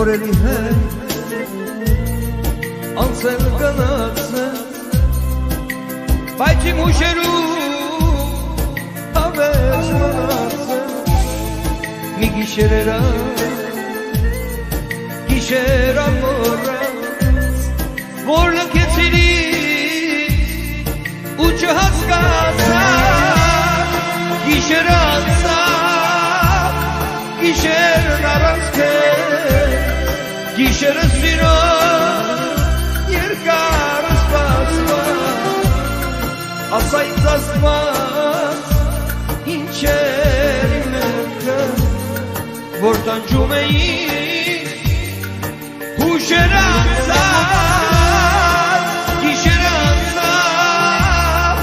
օրերի հետ անցել գնացել բայց իմ հուշերում հավես մնացել մի գիշեր ամորած որ լքեցիր ու չհասկացա գիշեր անցավ գիշերն առանց քեզ գիշերը սիրո երկար սպասված ասա ինձ ասված ինչ էր իմ մեղքը որ տանջում էի հուշեր անցավ գիշեր անցավ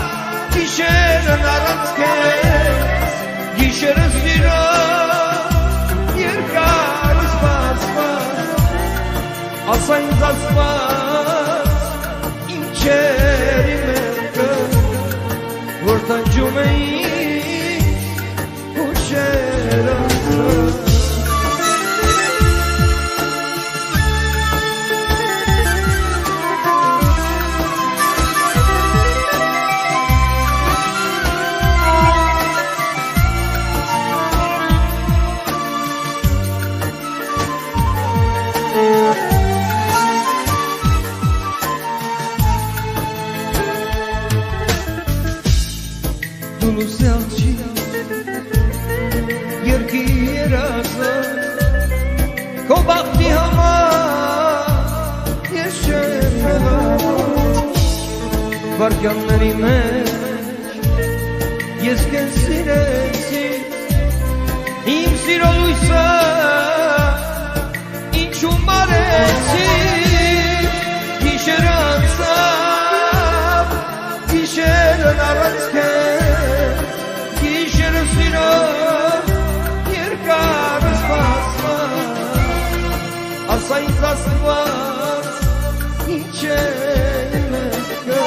գիշերն առանց քեզ գիշերը սիրո երկար սպասված ասա ինձ ասված ինչ էր իմ մեղքը որ տանջում էի հուշեր անցավ Դունուսյալչի երկի երազը քո բախտի համար ես չեմ մեղավոր վարկյանների մեջ ես քեզ սիրեցի իմ սիրո լույսը ինչու մարեցի գիշեր անցավ գիշերն առանց քեզ գիշերը սիրո երկար սպասված ասա ինձ ասված ինչ է իմ մեղքը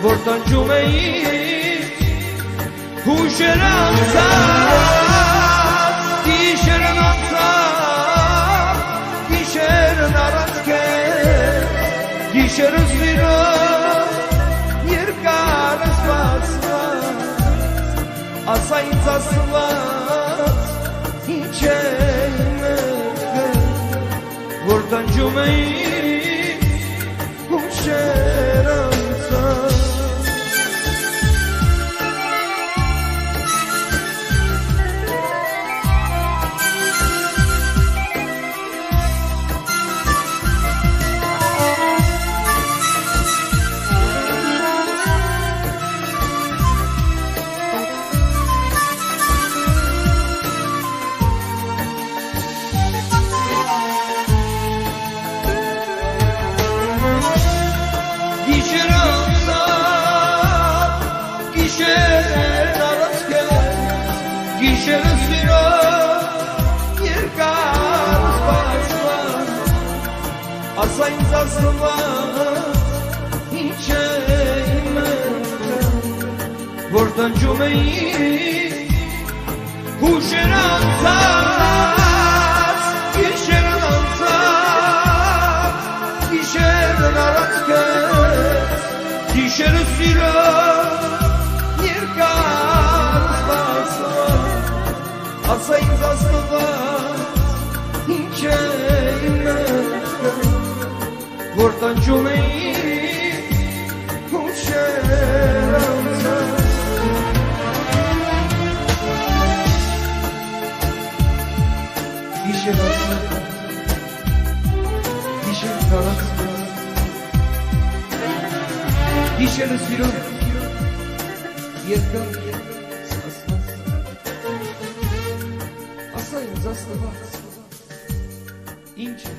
որ տանջում էի հուշեր անցավ գիշերն անցավ գիշերն առանց քեզ գիշերը սիրո երկար սպասված ասա ինձ ասված ինչ է իմ մեղքը որ տանջում էի հուշեր անցավ Գիշերը սիրո երկար սպասված ասա ինձ ասված ինչ է իմ մեղքը որ տանջում էի հուշեր անցավ գիշերն անցավ գիշերն առանց քեզ գիշերը սիրո երկար սպասված ասա ինձ ասված ինչ է իմ մեղքը որ տանջում էի հուշեր անցավ գիշեր անցավ գիշեր առանց գիշերը սիրո երկար Asayım zastıva İnce